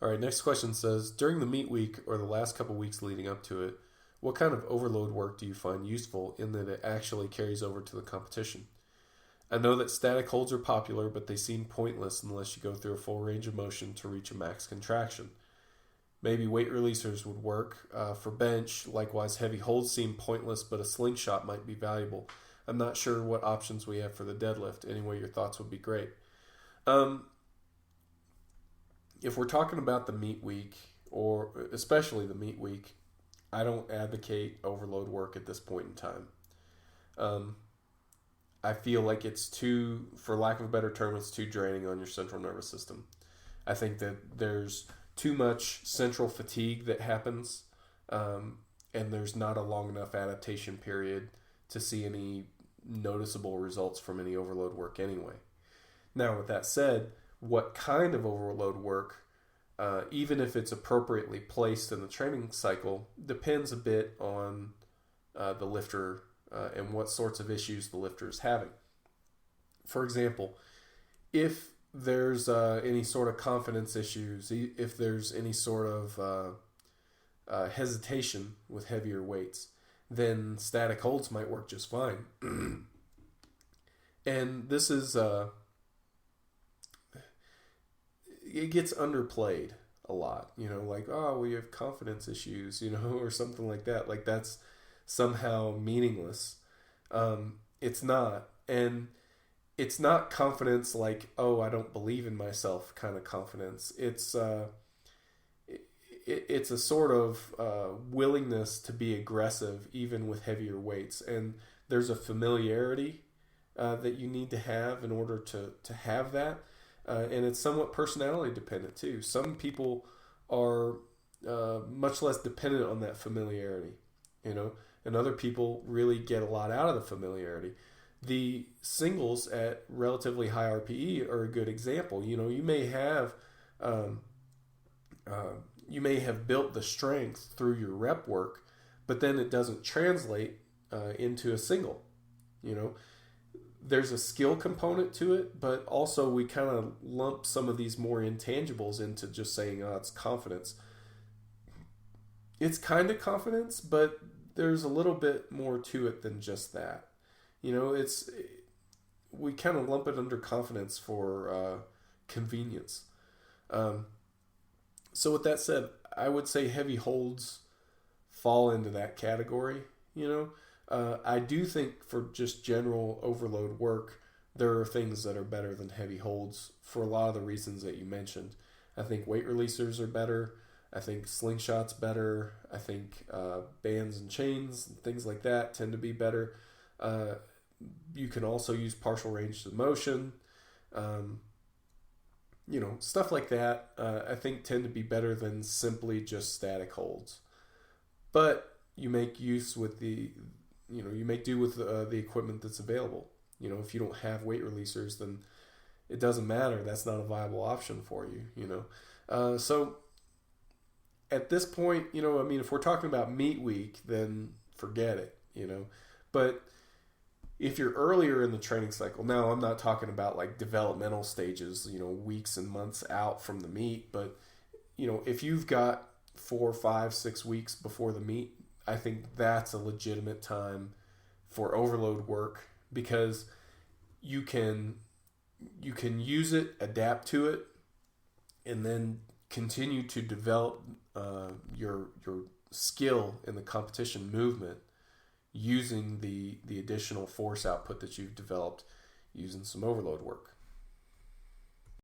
All right, next question says, during the meet week or the last couple weeks leading up to it, what kind of overload work do you find useful in that it actually carries over to the competition? I know that static holds are popular, but they seem pointless unless you go through a full range of motion to reach a max contraction. Maybe weight releasers would work. For bench, likewise, heavy holds seem pointless, but a slingshot might be valuable. I'm not sure what options we have for the deadlift. Anyway, your thoughts would be great. Um, if we're talking about the meet week, or especially the meet week, I don't advocate overload work at this point in time. Um, I feel like it's too, for lack of a better term, it's too draining on your central nervous system. I think that there's too much central fatigue that happens, and there's not a long enough adaptation period to see any noticeable results from any overload work anyway. Now, with that said, what kind of overload work, even if it's appropriately placed in the training cycle, depends a bit on the lifter and what sorts of issues the lifter is having. For example, if there's any sort of confidence issues, if there's any sort of hesitation with heavier weights, then static holds might work just fine. And this is it gets underplayed a lot, like, oh, we have confidence issues, or something like that. Like that's somehow meaningless. It's not. And it's not confidence like, oh, I don't believe in myself kind of confidence. It's a sort of willingness to be aggressive even with heavier weights. And there's a familiarity that you need to have in order to have that. And it's somewhat personality dependent too. Some people are much less dependent on that familiarity, and other people really get a lot out of the familiarity. The singles at relatively high RPE are a good example. You may have built the strength through your rep work, but then it doesn't translate into a single. There's a skill component to it, but also we kind of lump some of these more intangibles into just saying, oh, it's confidence. It's kind of confidence, but there's a little bit more to it than just that. We kind of lump it under confidence for convenience. So with that said, I would say heavy holds fall into that category. I do think for just general overload work, there are things that are better than heavy holds for a lot of the reasons that you mentioned. I think weight releasers are better. I think slingshots better. I think bands and chains and things like that tend to be better. You can also use partial range of motion. Stuff like that, I think tend to be better than simply just static holds. But you make use with you make do with the equipment that's available. If you don't have weight releasers, then it doesn't matter. That's not a viable option for you, So at this point, if we're talking about meet week, then forget it, But if you're earlier in the training cycle, now I'm not talking about like developmental stages, weeks and months out from the meet, but if you've got 4, 5, 6 weeks before the meet, I think that's a legitimate time for overload work, because you can use it, adapt to it, and then continue to develop your skill in the competition movement using the additional force output that you've developed using some overload work.